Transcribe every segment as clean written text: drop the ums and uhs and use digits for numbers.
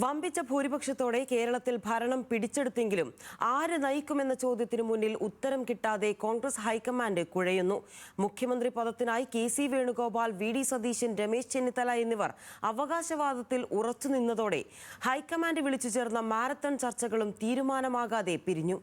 വമ്പിച്ച ഭൂരിപക്ഷത്തോടെ കേരളത്തിൽ ഭരണം പിടിച്ചെടുത്തെങ്കിലും ആര് നയിക്കുമെന്ന ചോദ്യത്തിനു മുന്നിൽ ഉത്തരം കിട്ടാതെ കോൺഗ്രസ് ഹൈക്കമാൻഡ് കുഴയുന്നു. മുഖ്യമന്ത്രി പദത്തിനായി കെ.സി. വേണുഗോപാൽ, വി.ഡി. സതീശൻ, രമേശ് ചെന്നിത്തല എന്നിവർ അവകാശവാദത്തിൽ ഉറച്ചുനിന്നതോടെ ഹൈക്കമാൻഡ് വിളിച്ചു ചേർന്ന മാരത്തൺ ചർച്ചകളും തീരുമാനമാകാതെ പിരിഞ്ഞു.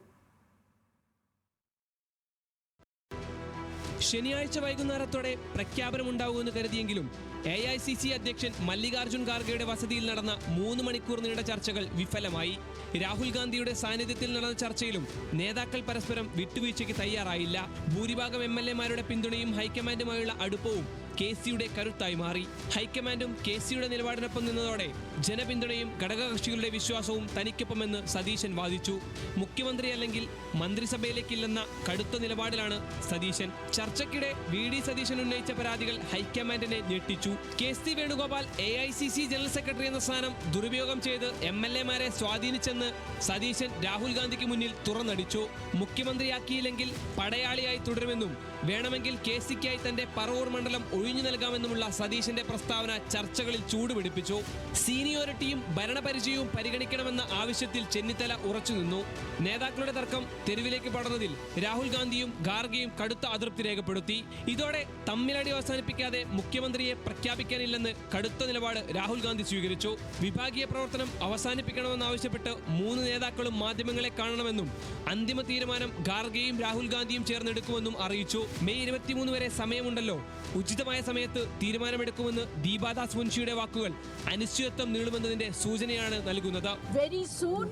ശനിയാഴ്ച വൈകുന്നേരത്തോടെ പ്രഖ്യാപനമുണ്ടാവുമെന്ന് കരുതിയെങ്കിലും AICC അധ്യക്ഷൻ മല്ലികാർജുൻ ഖാർഗെയുടെ വസതിയിൽ നടന്ന 3 മണിക്കൂർ നീണ്ട ചർച്ചകൾ വിഫലമായി. രാഹുൽ ഗാന്ധിയുടെ സാന്നിധ്യത്തിൽ നടന്ന ചർച്ചയിലും നേതാക്കൾ പരസ്പരം വിട്ടുവീഴ്ചയ്ക്ക് തയ്യാറായില്ല. ഭൂരിഭാഗം MLA-മാരുടെ പിന്തുണയും ഹൈക്കമാൻഡുമായുള്ള അടുപ്പവും കെ.സിയുടെ കരുത്തായി മാറി. ഹൈക്കമാൻഡും കെ.സിയുടെ നിലപാടിനൊപ്പം നിന്നതോടെ ജനപിന്തുണയും ഘടകകക്ഷികളുടെ വിശ്വാസവും തനിക്കൊപ്പമെന്ന് സതീശൻ വാദിച്ചു. മുഖ്യമന്ത്രി അല്ലെങ്കിൽ മന്ത്രിസഭയിലേക്കില്ലെന്ന കടുത്ത നിലപാടിലാണ് സതീശൻ. ചർച്ചയ്ക്കിടെ വി.ഡി. സതീശൻ ഉന്നയിച്ച പരാതികൾ ഹൈക്കമാൻഡിനെ ഞെട്ടിച്ചു. K C. Venugopal AICC general secretary എന്ന സ്ഥാനം ദുരുപയോഗം ചെയ്ത് MLA-മാരെ സ്വാധീനിച്ചെന്ന് സതീശൻ രാഹുൽ ഗാന്ധിക്ക് മുന്നിൽ തുറന്നടിച്ചു. മുഖ്യമന്ത്രിയാക്കിയില്ലെങ്കിൽ പടയാളിയായി തുടരുമെന്നും വേണമെങ്കിൽ കെ.സിക്കായി തന്റെ പറവൂർ മണ്ഡലം ഒഴിഞ്ഞു നൽകാമെന്നുമുള്ള സതീശന്റെ പ്രസ്താവന ചർച്ചകളിൽ ചൂടുപിടിപ്പിച്ചു. സീനിയോറിറ്റിയും ഭരണപരിചയവും പരിഗണിക്കണമെന്ന ആവശ്യത്തിൽ ചെന്നിത്തല ഉറച്ചുനിന്നു. നേതാക്കളുടെ തർക്കം തെരുവിലേക്ക് പടർന്നതിൽ രാഹുൽ ഗാന്ധിയും ഖാർഗെയും കടുത്ത അതൃപ്തി രേഖപ്പെടുത്തി. ഇതോടെ തമ്മിലടി അവസാനിപ്പിക്കാതെ മുഖ്യമന്ത്രിയെ പ്രഖ്യാപിക്കാനില്ലെന്ന് കടുത്ത നിലപാട് രാഹുൽ ഗാന്ധി സ്വീകരിച്ചു. വിഭാഗീയ പ്രവർത്തനം അവസാനിപ്പിക്കണമെന്നാവശ്യപ്പെട്ട് 3 നേതാക്കളും മാധ്യമങ്ങളെ കാണണമെന്നും അന്തിമ തീരുമാനം ഖാർഗെയും രാഹുൽ ഗാന്ധിയും ചേർന്നെടുക്കുമെന്നും അറിയിച്ചു. മെയ് 23 വരെ സമയമുണ്ടല്ലോ, ഉചിതമായ സമയത്ത് തീരുമാനമെടുക്കുമെന്ന് ദീപാദാസ് മുൻഷിയുടെ വാക്കുകൾ അനിശ്ചിതത്വം നീളുമെന്നതിന്റെ സൂചനയാണ് നൽകുന്നത്. Very soon,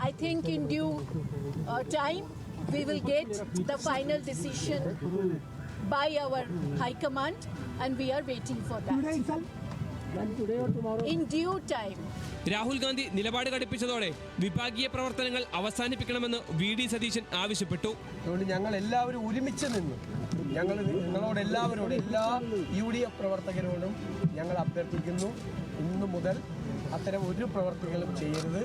I think in due time, we will get the final decision by our High Command, and we are waiting for that. In due time. Rahul Gandhi നിലപാട് കടുപ്പിച്ചതോടെ വിഭാഗീയ പ്രവർത്തനങ്ങൾ അവസാനിപ്പിക്കണമെന്ന് വി.ഡി. സതീശൻ ആവശ്യപ്പെട്ടു. അതുകൊണ്ട് ഞങ്ങൾ എല്ലാവരും ഒരുമിച്ച് നിന്നു. നിങ്ങളോട് എല്ലാവരോടും, എല്ലാ UDF പ്രവർത്തകരോടും ഞങ്ങൾ അഭ്യർത്ഥിക്കുന്നു, ഇന്നു മുതൽ അത്തരം ഒരു പ്രവർത്തികളും ചെയ്യരുത്.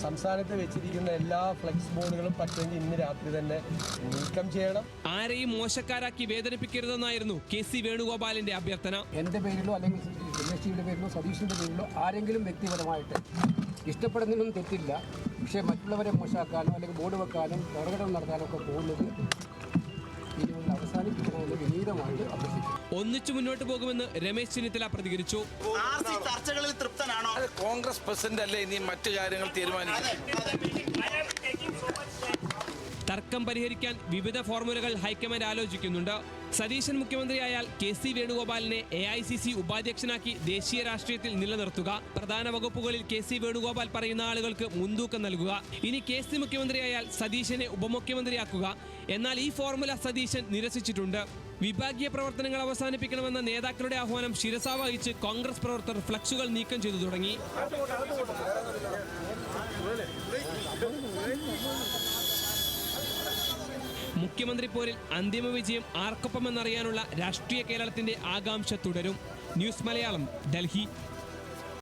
സംസ്ഥാനത്ത് വെച്ചിരിക്കുന്ന എല്ലാ ഫ്ലെക്സ് ബോർഡുകളും പറ്റുമെങ്കിൽ ഇന്ന് രാത്രി തന്നെ നീക്കം ചെയ്യണം. ആരെയും മോശക്കാരാക്കി വേദനിപ്പിക്കരുതെന്നായിരുന്നു കെ.സി. വേണുഗോപാലിന്റെ അഭ്യർത്ഥന. എൻ്റെ പേരിലോ അല്ലെങ്കിൽ രമേശിയുടെ പേരിലോ സതീഷിൻ്റെ പേരിലോ ആരെങ്കിലും വ്യക്തിപരമായിട്ട് ഇഷ്ടപ്പെടുന്നതിനും തെറ്റില്ല. പക്ഷേ മറ്റുള്ളവരെ മോശമാക്കാനോ അല്ലെങ്കിൽ ബോർഡ് വെക്കാനും പ്രകടനം നടത്താനോ ഒക്കെ പോകുന്നത് അവസാനിപ്പിക്കണമെന്ന് വിനീതമായിട്ട് അഭ്യർത്ഥിച്ചു. ഒന്നിച്ചു മുന്നോട്ട് പോകുമെന്ന് രമേശ് ചെന്നിത്തല പ്രതികരിച്ചു. ചർച്ചകളിൽ തൃപ്തനാണോ? കോൺഗ്രസ് പ്രസിഡന്റ് അല്ലേ ഇനി മറ്റു കാര്യങ്ങൾ തീരുമാനിക്കും. തർക്കം പരിഹരിക്കാൻ വിവിധ ഫോർമുലകൾ ഹൈക്കമാൻഡ് ആലോചിക്കുന്നുണ്ട്. സതീശൻ മുഖ്യമന്ത്രിയായാൽ കെ.സി. വേണുഗോപാലിനെ AICC ഉപാധ്യക്ഷനാക്കി ദേശീയ രാഷ്ട്രീയത്തിൽ നിലനിർത്തുക. പ്രധാന വകുപ്പുകളിൽ കെ.സി. വേണുഗോപാൽ പറയുന്ന ആളുകൾക്ക് മുൻതൂക്കം നൽകുക. ഇനി കെ.സി. മുഖ്യമന്ത്രിയായാൽ സതീശനെ ഉപമുഖ്യമന്ത്രിയാക്കുക. എന്നാൽ ഈ ഫോർമുല സതീശൻ നിരസിച്ചിട്ടുണ്ട്. വിഭാഗീയ പ്രവർത്തനങ്ങൾ അവസാനിപ്പിക്കണമെന്ന നേതാക്കളുടെ ആഹ്വാനം ശിരസാ വഹിച്ച് കോൺഗ്രസ് പ്രവർത്തകർ ഫ്ലക്സുകൾ നീക്കം ചെയ്തു തുടങ്ങി. മുഖ്യമന്ത്രി പോരിൽ അന്തിമ വിജയം ആർക്കൊപ്പമെന്നറിയാനുള്ള രാഷ്ട്രീയ കേരളത്തിന്റെ ആകാംക്ഷ തുടരും. ന്യൂസ് മലയാളം, ഡൽഹി.